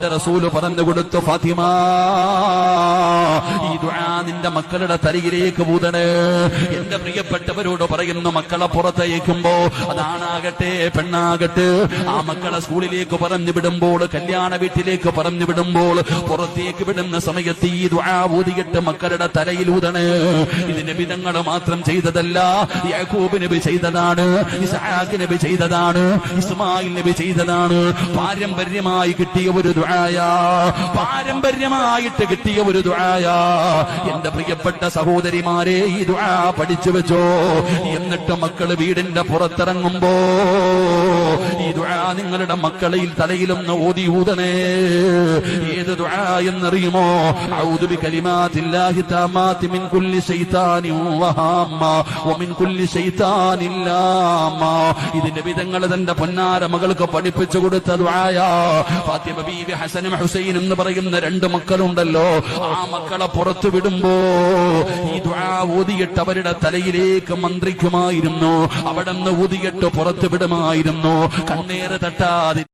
റസൂല് പറഞ്ഞു കൊടുത്തു, ഫാത്തിമ ഈ ദുആ നിന്റെ മക്കളുടെ തലയിലേക്ക് ഊതണേ. എന്റെ പ്രിയപ്പെട്ടവരോട് പറയുന്നു, മക്കളെ പുറത്തയക്കുമ്പോ അതാണാകട്ടെ പെണ്ണാകട്ടെ, ആ മക്കളെ സ്കൂളിലേക്ക് പറഞ്ഞു വിടുമ്പോൾ, കല്യാണ വീട്ടിലേക്ക് പറഞ്ഞു വിടുമ്പോൾ, പുറത്തേക്ക് വിടുന്ന സമയത്ത് ഈ ദുആ ഊതിയിട്ട് മക്കളുടെ തലയിൽ ഊതണേ. ഇത് നബി തങ്ങൾ മാത്രം ചെയ്തതല്ല, യാക്കൂബ് നബി ചെയ്തതാണ്, ഇസ്ഹാഖ് നബി ചെയ്തതാണ്, ഇസ്മായിൽ നബി ചെയ്തതാണ്. പാരമ്പര്യമായി കിട്ടിയ ഒരു പാരമ്പര്യമായിട്ട് കിട്ടിയ ഒരു ദുആയാ. എന്റെ പ്രിയപ്പെട്ട സഹോദരിമാരെ, ഈ ദുആ പഠിച്ചു വെച്ചോ. എന്നിട്ട് മക്കള് വീടിന്റെ പുറത്തിറങ്ങുമ്പോ ഈ ദുആ നിങ്ങളുടെ മക്കളിൽ തലയിലൊന്ന് ഓതി ഊതണേ. ഏത് ദുആ എന്നറിയുമോ? അഊദു ബികലിമാത്തില്ലാഹി തമ്മാത്തി മിൻ കുല്ലി ശൈത്താനിൻ വഹാമ്മ വമിൻ കുല്ലി ശൈത്താനിൻ ലാമ്മ. ഇത് നബി തങ്ങൾ തന്റെ പൊന്നാര മകൾക്ക് പഠിപ്പിച്ചു കൊടുത്ത ദുആയാ. ഫാത്തിമ ബീവി ഹസനും ഹുസൈനും എന്ന് പറയുന്ന രണ്ട് മക്കളുണ്ടല്ലോ, ആ മക്കളെ പുറത്തു വിടുമ്പോ ഈ ദുആ ഊതിയിട്ട് അവരുടെ തലയിലേക്ക് മന്ത്രിക്കുമായിരുന്നു. അവിടെ നിന്ന് ഊതിയിട്ട് പുറത്തു വിടുമായിരുന്നു, കണ്ണേറ് തട്ടാതെ.